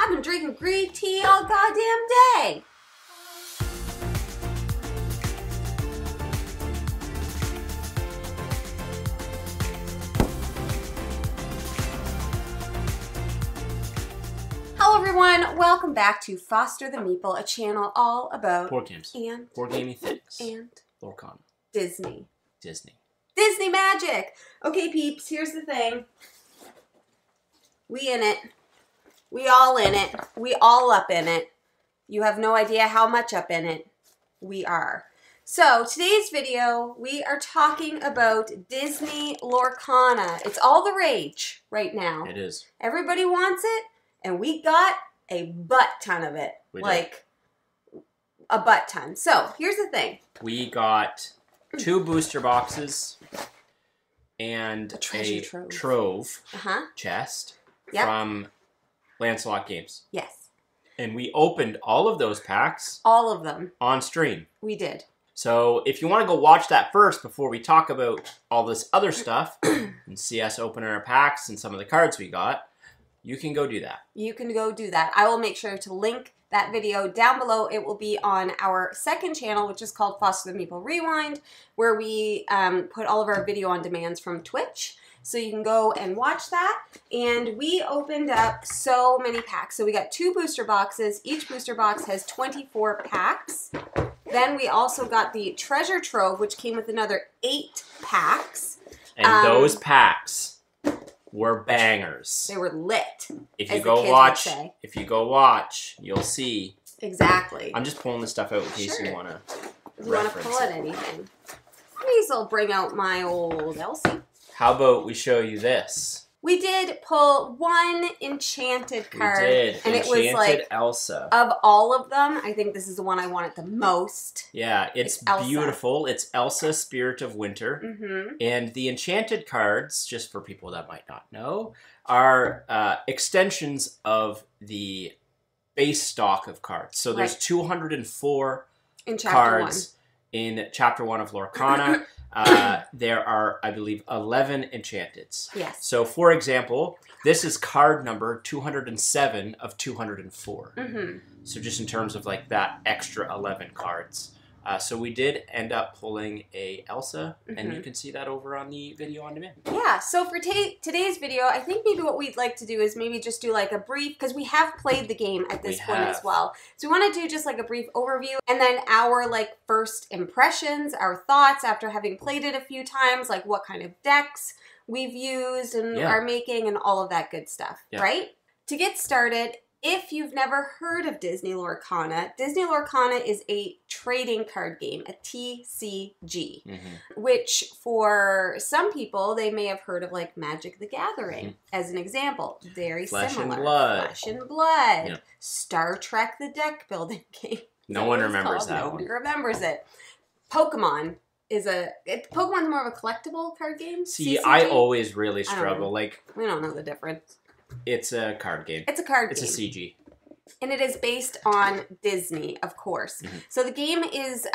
I've been drinking green tea all goddamn day. Hello everyone, welcome back to Foster the Meeple, a channel all about board games and board gamey things and Lorcana. Disney magic. Okay peeps, here's the thing. We in it. We all in it. We all up in it. You have no idea how much up in it we are. So today's video, we are talking about Disney Lorcana. It's all the rage right now. It is. Everybody wants it, and we got a butt ton of it. Like a butt ton. So here's the thing. We got 2 booster boxes and a trove chest from Lancelot Games. Yes. And we opened all of those packs. All of them. On stream. We did. So if you want to go watch that first before we talk about all this other stuff and see us open our packs and some of the cards we got, you can go do that. You can go do that. I will make sure to link that video down below. It will be on our second channel, which is called Foster the Meeple Rewind, where we put all of our video on demands from Twitch. So you can go and watch that. And we opened up so many packs. So we got 2 booster boxes. Each booster box has 24 packs. Then we also got the treasure trove, which came with another 8 packs. And those packs were bangers. They were lit. If you go watch, you'll see. Exactly. I'm just pulling this stuff out in case you want to pull at anything. Please, I'll bring out my old Elsie. How about we show you this? We did pull 1 enchanted card. We did. And Enchanted it was like, Elsa. Of all of them, I think this is the one I wanted the most. Yeah, it's beautiful. It's Elsa, Spirit of Winter. Mm-hmm. And the enchanted cards, just for people that might not know, are extensions of the base stock of cards. So there's 204 cards in Chapter 1 of Lorcana. There are, I believe, 11 enchanteds. Yes. So, for example, this is card number 207 of 204. Mm-hmm. So just in terms of like that extra 11 cards. So we did end up pulling a Elsa, and you can see that over on the video on demand. Yeah, so for today's video, I think maybe what we'd like to do is maybe just do like a brief, because we have played the game at this point as well. So we want to do just like a brief overview, and then our like first impressions, our thoughts after having played it a few times, like what kind of decks we've used and are making and all of that good stuff, right? To get started, if you've never heard of Disney Lorcana is a trading card game, a TCG, which for some people, they may have heard of like Magic the Gathering as an example. Very similar. Flesh and Blood. Yep. Star Trek, the deck building game. No one remembers that one. Nobody remembers it. Pokemon is Pokemon's more of a collectible card game. See, CCG? I always really struggle. Like, we don't know the difference. It's a card game. It's a card game. It's a CG. And it is based on Disney, of course. So the game is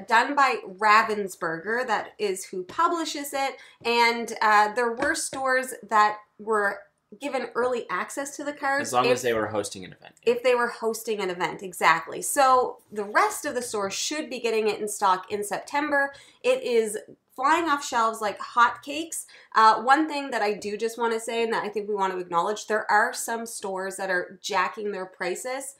done by Ravensburger. That is who publishes it. And there were stores that were given early access to the cards. As long as they were hosting an event. If they were hosting an event, exactly. So the rest of the stores should be getting it in stock in September. It is flying off shelves like hotcakes. One thing that I do just want to say, and that I think we want to acknowledge, there are some stores that are jacking their prices.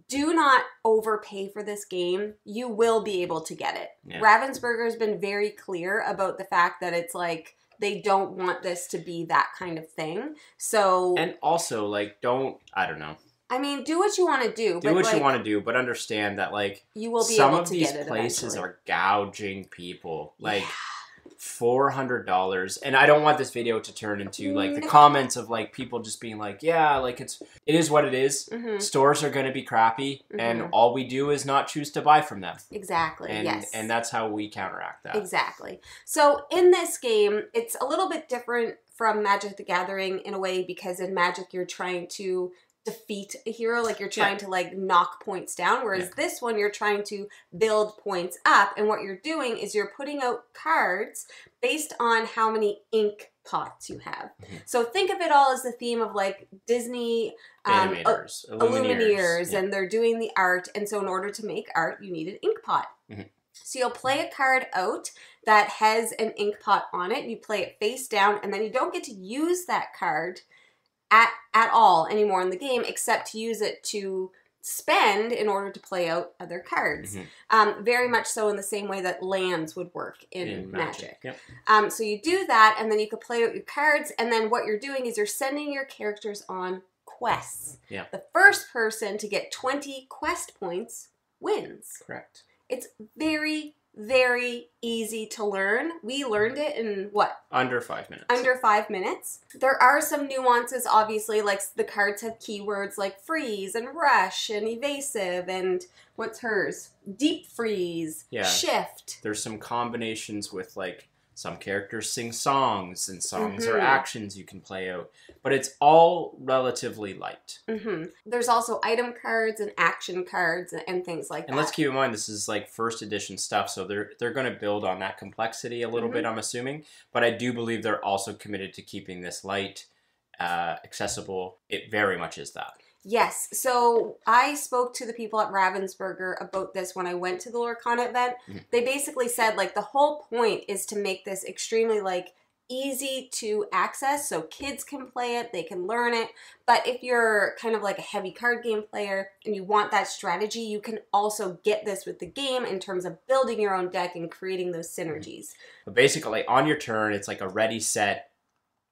Do not overpay for this game. You will be able to get it. Yeah. Ravensburger has been very clear about the fact that it's like, they don't want this to be that kind of thing. So, and also, like, I don't know. I mean, do what you want to do. Do what you want to do, but understand that, like, you will be some able of to these get it places eventually. are gouging people. Like, $400. And I don't want this video to turn into, like, the comments of, like, people just being like, yeah, like, it is what it is. Stores are going to be crappy, and all we do is not choose to buy from them. Exactly, yes. And that's how we counteract that. Exactly. So, in this game, it's a little bit different from Magic the Gathering in a way, because in Magic, you're trying to defeat a hero, like you're trying to like knock points down, whereas this one you're trying to build points up, and what you're doing is you're putting out cards based on how many ink pots you have. So think of it all as the theme of like Disney animators, Illumineers, and they're doing the art, and so in order to make art you need an ink pot. So you'll play a card out that has an ink pot on it, you play it face down, and then you don't get to use that card at all anymore in the game, except to use it to spend in order to play out other cards. Very much so in the same way that lands would work in Magic. So you do that, and then you can play out your cards, and then what you're doing is you're sending your characters on quests. The first person to get 20 quest points wins. Correct. It's very, very easy to learn. We learned it in what? Under 5 minutes. Under 5 minutes. There are some nuances, obviously, like the cards have keywords like freeze and rush and evasive and what's hers? Deep freeze, shift. There's some combinations with like some characters sing songs, and songs are actions you can play out. But it's all relatively light. There's also item cards and action cards and things like that. And let's keep in mind, this is like first edition stuff, so they're going to build on that complexity a little bit, I'm assuming. But I do believe they're also committed to keeping this light, accessible. It very much is that. Yes. So I spoke to the people at Ravensburger about this when I went to the Lorcana event. They basically said, like, the whole point is to make this extremely, like, easy to access so kids can play it, they can learn it. But if you're kind of like a heavy card game player and you want that strategy, you can also get this with the game in terms of building your own deck and creating those synergies. But basically, on your turn, it's like a ready, set.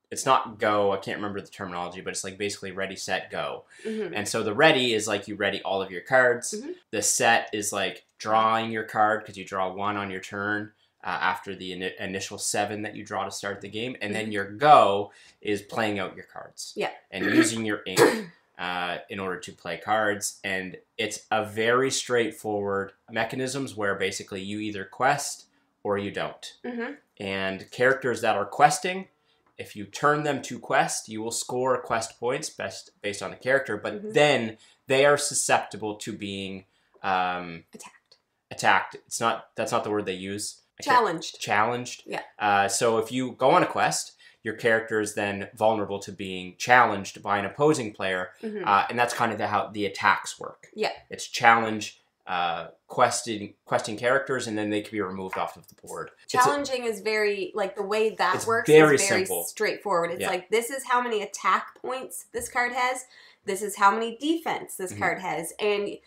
It's not go, I can't remember the terminology, but it's like basically ready, set, go. And so the ready is like you ready all of your cards. The set is like drawing your card, because you draw 1 on your turn after the initial 7 that you draw to start the game. And then your go is playing out your cards. And using your ink in order to play cards. And it's a very straightforward mechanisms where basically you either quest or you don't. And characters that are questing, if you turn them to quest, you will score quest points based on the character, but then they are susceptible to being attacked. That's not the word they use. Challenged. So if you go on a quest, your character is then vulnerable to being challenged by an opposing player, and that's kind of how the attacks work. It's challenge, questing characters, and then they can be removed off of the board. Challenging is very, like, the way that works very is very simple. Straightforward. It's like, this is how many attack points this card has, this is how many defense this card has, and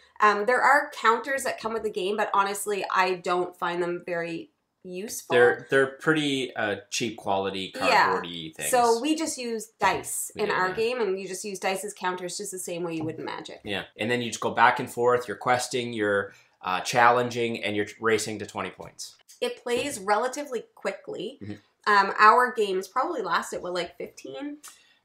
there are counters that come with the game, but honestly I don't find them very useful. They're pretty cheap quality cardboardy things. So we just use dice in our game, and you just use dice as counters just the same way you would in Magic. And then you just go back and forth. You're questing, you're challenging, and you're racing to 20 points. It plays relatively quickly. Our games probably lasted, what, like 15?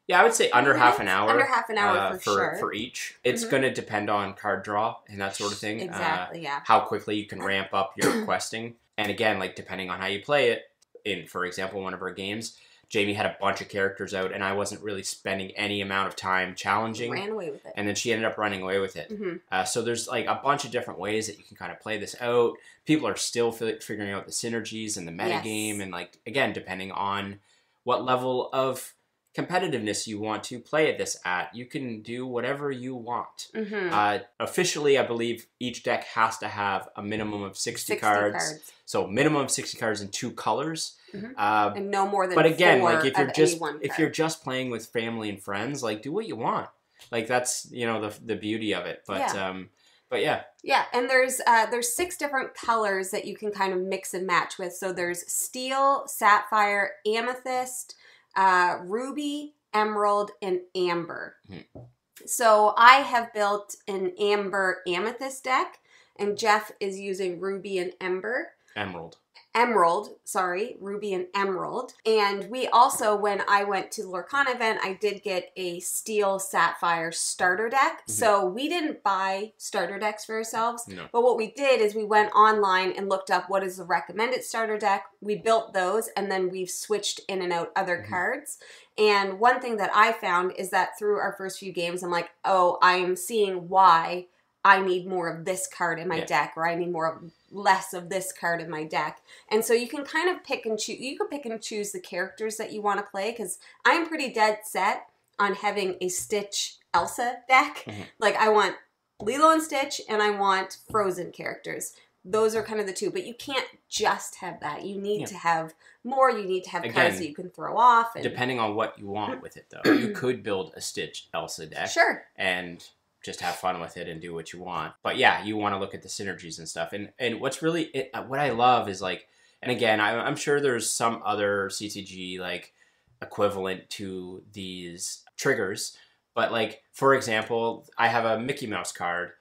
Yeah, I would say under half an hour. Under half an hour for each. It's going to depend on card draw and that sort of thing. Exactly, how quickly you can ramp up your questing. And again, like, depending on how you play it, in, for example, one of our games, Jamie had a bunch of characters out, and I wasn't really spending any amount of time challenging. Ran away with it. And then she ended up running away with it. So there's, like, a bunch of different ways that you can kind of play this out. People are still figuring out the synergies and the metagame, and, like, again, depending on what level of competitiveness you want to play at this at, you can do whatever you want. Officially, I believe each deck has to have a minimum of 60 cards. So minimum of 60 cards in 2 colors. And no more than 4 But again, like, if you're just playing with family and friends, like, do what you want. Like, that's, you know, the beauty of it. But yeah. Yeah, and there's 6 different colors that you can kind of mix and match with. So there's steel, sapphire, amethyst, ruby, emerald, and amber. So I have built an amber amethyst deck, and Jeff is using ruby and emerald. Ruby and Emerald. And we also, when I went to the Lorcana event, I did get a Steel Sapphire starter deck. So we didn't buy starter decks for ourselves, but what we did is we went online and looked up what is the recommended starter deck. We built those, and then we've switched in and out other cards. And one thing that I found is that through our first few games, I'm like, oh, I'm seeing why I need more of this card in my deck, or I need less of this card in my deck. And so you can kind of pick and choose. You can pick and choose the characters that you want to play, because I'm pretty dead set on having a Stitch Elsa deck. Like, I want Lilo and Stitch, and I want Frozen characters. Those are kind of the two, but you can't just have that. You need to have more. You need to have cards that you can throw off. And depending on what you want with it, though. You could build a Stitch Elsa deck. Sure. And just have fun with it and do what you want. But yeah, you want to look at the synergies and stuff. And what's really, what I love is like, and again, I'm sure there's some other CCG like equivalent to these triggers. But like, for example, I have a Mickey Mouse card,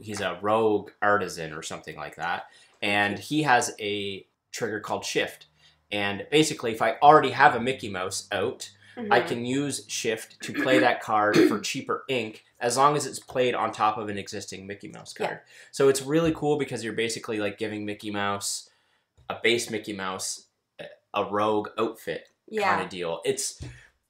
he's a rogue artisan or something like that. And he has a trigger called Shift. And basically, if I already have a Mickey Mouse out, I can use Shift to play that card for cheaper ink, as long as it's played on top of an existing Mickey Mouse card. So it's really cool because you're basically like giving Mickey Mouse, a base Mickey Mouse, a rogue outfit kind of deal.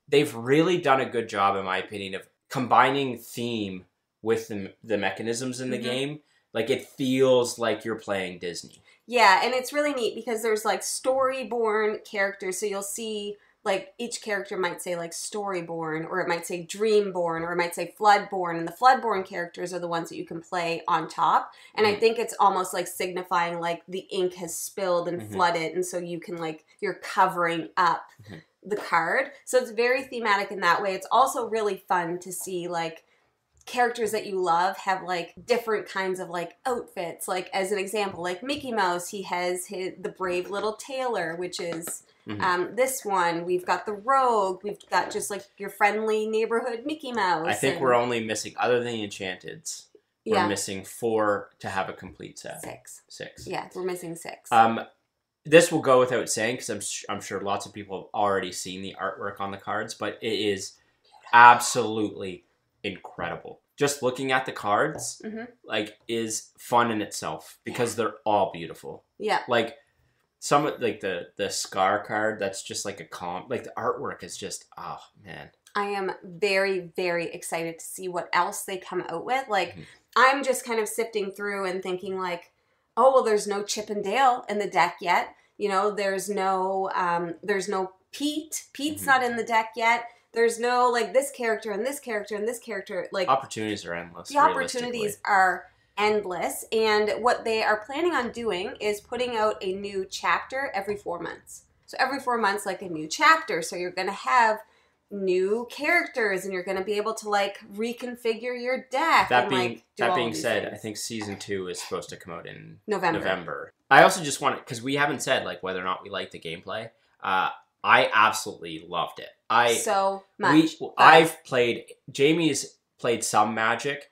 They've really done a good job, in my opinion, of combining theme with the mechanisms in the game. Like, it feels like you're playing Disney. Yeah, and it's really neat because there's like storyborn characters. So you'll see like each character might say like Storyborn, or it might say Dreamborn, or it might say Floodborn, and the Floodborn characters are the ones that you can play on top. And I think it's almost like signifying like the ink has spilled and flooded, and so you can like, you're covering up the card. So it's very thematic in that way. It's also really fun to see like characters that you love have like different kinds of like outfits. Like, as an example, like Mickey Mouse, he has the brave little tailor, which is this one. We've got the rogue. We've got just like your friendly neighborhood Mickey Mouse. I think we're only missing, other than the Enchanteds, we're missing 4 to have a complete set. 6. Yeah, we're missing 6. This will go without saying, because I'm sure lots of people have already seen the artwork on the cards, but it is absolutely incredible. Just looking at the cards, like, is fun in itself, because they're all beautiful. Yeah. Like, some, like, the Scar card, that's just like a comp. Like, the artwork is just, oh, man. I am very, very excited to see what else they come out with. Like, I'm just kind of sifting through and thinking, like, oh, well, there's no Chip and Dale in the deck yet. You know, there's no Pete. Pete's not in the deck yet. There's no, like, this character and this character and this character. Like, opportunities are endless. The opportunities are endless. And what they are planning on doing is putting out a new chapter every 4 months. So every 4 months, like, a new chapter. So you're going to have new characters, and you're going to be able to, like, reconfigure your deck. That being said, I think Season 2 is supposed to come out in November. I also just want to, because we haven't said, like, whether or not we like the gameplay. I absolutely loved it. So much. Jamie's played some Magic.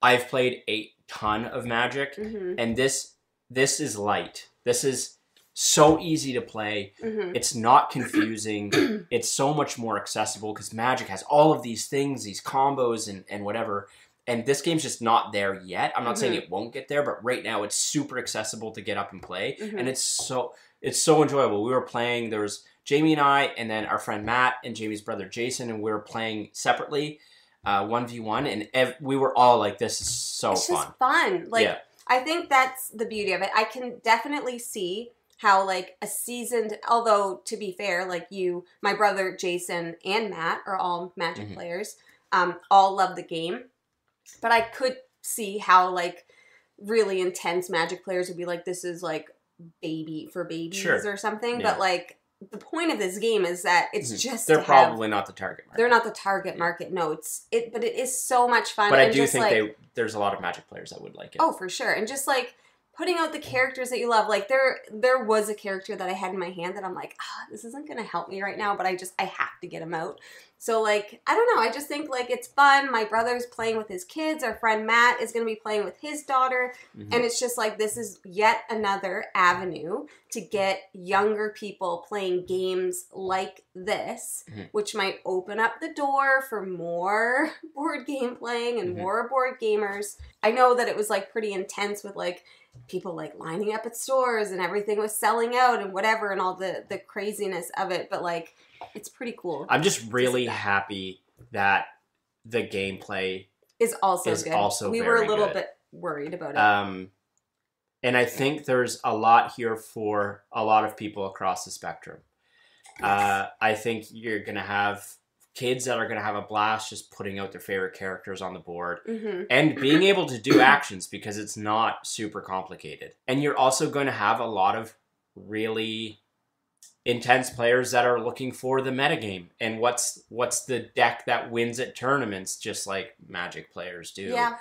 I've played a ton of Magic, and this is light. This is so easy to play. It's not confusing. It's so much more accessible, because Magic has all of these things, these combos and whatever. And this game's just not there yet. I'm not saying it won't get there, but right now it's super accessible to get up and play. And it's so enjoyable. We were playing, there was Jamie and I, and then our friend Matt and Jamie's brother Jason, and we were playing separately, 1v1, and we were all like, this is so fun. It's just fun. Like, I think that's the beauty of it. I can definitely see how, like, a seasoned, although, to be fair, like, my brother Jason and Matt are all Magic players, all love the game. But I could see how, like, really intense Magic players would be like, this is, like, baby for babies or something. But, like, the point of this game is that it's just they're probably not the target market. They're not the target market. No, but it is so much fun. But I do think, like, there's a lot of Magic players that would like it. Oh, for sure. And just, like, putting out the characters that you love. Like, there was a character that I had in my hand that I'm like, this isn't going to help me right now, but I have to get him out. So, like, I don't know. I just think, like, it's fun. My brother's playing with his kids. Our friend Matt is going to be playing with his daughter. Mm-hmm. And it's just, like, this is yet another avenue to get younger people playing games like this, mm-hmm. which might open up the door for more board game playing and mm-hmm. more board gamers. I know that it was, like, pretty intense with, like, people, like, lining up at stores and everything was selling out and whatever and all the craziness of it. But, like, it's pretty cool. I'm just really happy that the gameplay is also good. We were a little bit worried about it. And I think there's a lot here for a lot of people across the spectrum. Yes. I think you're going to have kids that are going to have a blast just putting out their favorite characters on the board mm-hmm. and being able to do actions because it's not super complicated. And you're also going to have a lot of really intense players that are looking for the metagame and what's the deck that wins at tournaments, just like Magic players do. Yeah.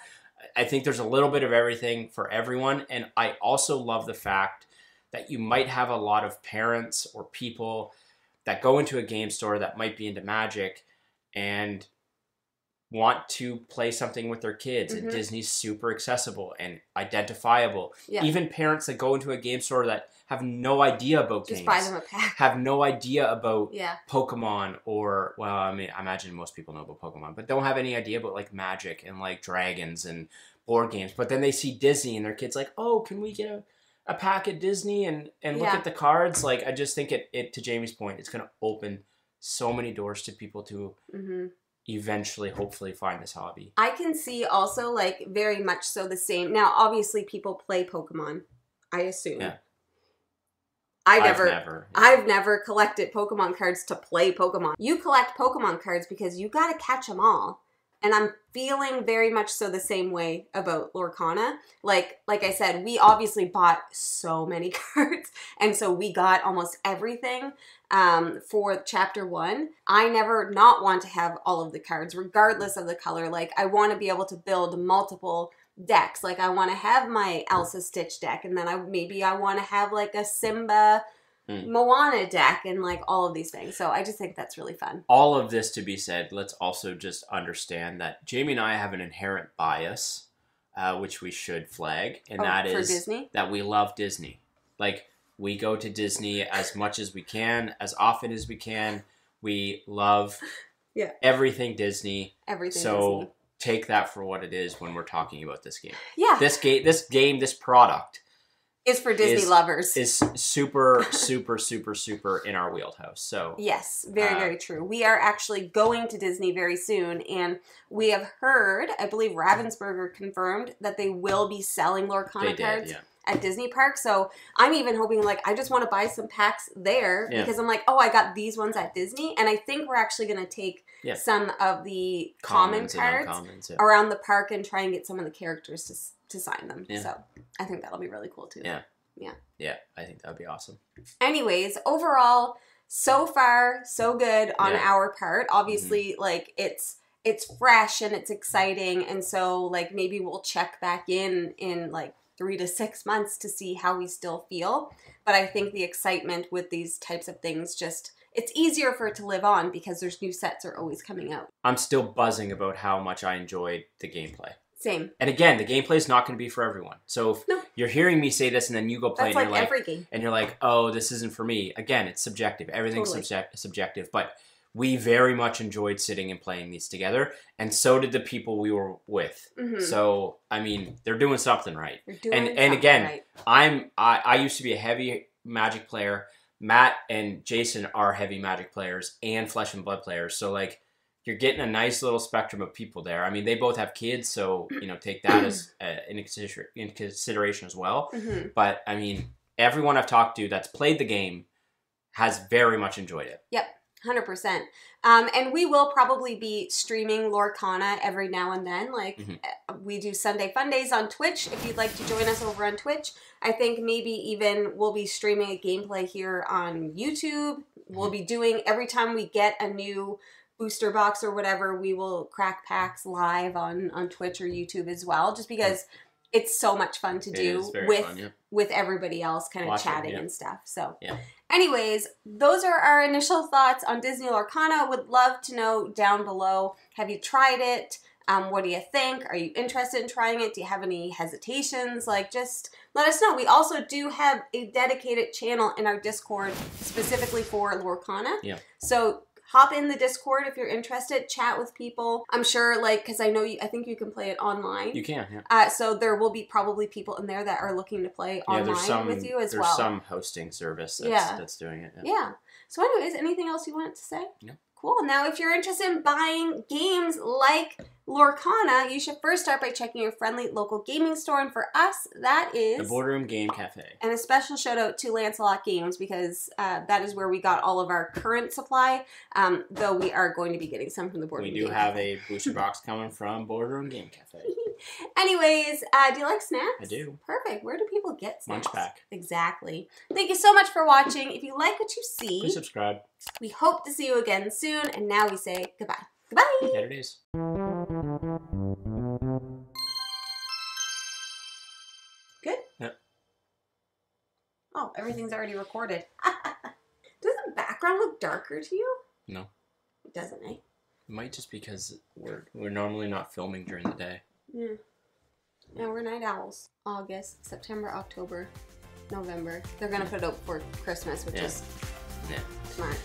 I think there's a little bit of everything for everyone, and I also love the fact that you might have a lot of parents or people that go into a game store that might be into Magic and want to play something with their kids, mm-hmm. and Disney's super accessible and identifiable. Yeah. Even parents that go into a game store that have no idea about games. Just buy them a pack. Have no idea about Pokemon or, well, I mean, I imagine most people know about Pokemon, but don't have any idea about, like, Magic and, like, dragons and board games. But then they see Disney and their kid's like, oh, can we get a pack at Disney and look at the cards? Like, I just think it to Jamie's point, it's going to open so many doors to people to mm-hmm. eventually, hopefully, find this hobby. I can see also, like, very much so the same. Now, obviously, people play Pokemon, I assume. Yeah. I've never collected Pokemon cards to play Pokemon. You collect Pokemon cards because you gotta catch them all. And I'm feeling very much so the same way about Lorcana. Like I said, we obviously bought so many cards. And so we got almost everything for Chapter 1. I never not want to have all of the cards, regardless of the color. Like, I want to be able to build multiple decks. Like, I want to have my Elsa Stitch deck, and then I want to have, like, a Simba Moana deck, and, like, all of these things. So I just think that's really fun. All of this to be said, let's also just understand that Jamie and I have an inherent bias, which we should flag, and that is Disney? That we love Disney. Like, we go to Disney as much as we can, as often as we can. We love everything Disney. Everything Disney. Take that for what it is when we're talking about this game. Yeah. This product is for Disney lovers. Is super, super, super, super in our wheelhouse. So yes, very, very true. We are actually going to Disney very soon, and we have heard, I believe Ravensburger confirmed that they will be selling Lorcana cards at Disney Park. So I'm even hoping, like, I just want to buy some packs there because I'm like, oh, I got these ones at Disney, and I think we're actually going to take some of the common cards around the park and try and get some of the characters to sign them. Yeah. So I think that'll be really cool too. Yeah. Yeah. Yeah, I think that would be awesome. Anyways, overall, so far, so good on our part. Obviously, mm-hmm. like, it's fresh and it's exciting, and so, like, maybe we'll check back in like 3 to 6 months to see how we still feel. But I think the excitement with these types of things it's easier for it to live on because there's new sets are always coming out. I'm still buzzing about how much I enjoyed the gameplay. Same. And again, the gameplay is not going to be for everyone. So if you're hearing me say this and then you go play and you're every game. And you're like, oh, this isn't for me. Again, it's subjective. Everything's subjective. But we very much enjoyed sitting and playing these together. And so did the people we were with. Mm-hmm. So, I mean, they're doing something right. And again, right. I used to be a heavy Magic player. Matt and Jason are heavy Magic players and Flesh and Blood players. So, like, you're getting a nice little spectrum of people there. I mean, they both have kids, so, you know, take that as in consideration as well. Mm-hmm. But, I mean, everyone I've talked to that's played the game has very much enjoyed it. Yep, 100%. And we will probably be streaming Lorcana every now and then. Like, we do Sunday Fun Days on Twitch. If you'd like to join us over on Twitch, I think maybe even we'll be streaming a gameplay here on YouTube. We'll be doing, every time we get a new booster box or whatever, we will crack packs live on Twitch or YouTube as well. Just because it's so much fun to do with everybody else, kind of chatting and stuff. So anyways, those are our initial thoughts on Disney Lorcana. Would love to know down below, have you tried it? What do you think? Are you interested in trying it? Do you have any hesitations? Like, just let us know. We also do have a dedicated channel in our Discord specifically for Lorcana. Yeah. So hop in the Discord if you're interested. Chat with people. I'm sure, like, because I think you can play it online. You can, yeah. So there will be probably people in there that are looking to play online with you as well. There's some hosting service that's doing it. Yeah. So anyways, anything else you wanted to say? No. Cool. Now, if you're interested in buying games like Lorcana, you should first start by checking your friendly local gaming store. And for us, that is... the Boardroom Game Cafe. And a special shout out to Lancelot Games, because that is where we got all of our current supply, though we are going to be getting some from the Boardroom Game Cafe. We do have a booster box coming from Boardroom Game Cafe. Anyways, do you like snacks? I do. Perfect. Where do people get snacks? Munch Pack. Exactly. Thank you so much for watching. If you like what you see... please subscribe. We hope to see you again soon, and now we say goodbye. Goodbye! There it is. Good? Yep. Oh, everything's already recorded. Does the background look darker to you? No. It doesn't, eh? It might just because we're normally not filming during the day. Yeah. Yeah, we're night owls. August, September, October, November. They're gonna put it up for Christmas, which is smart.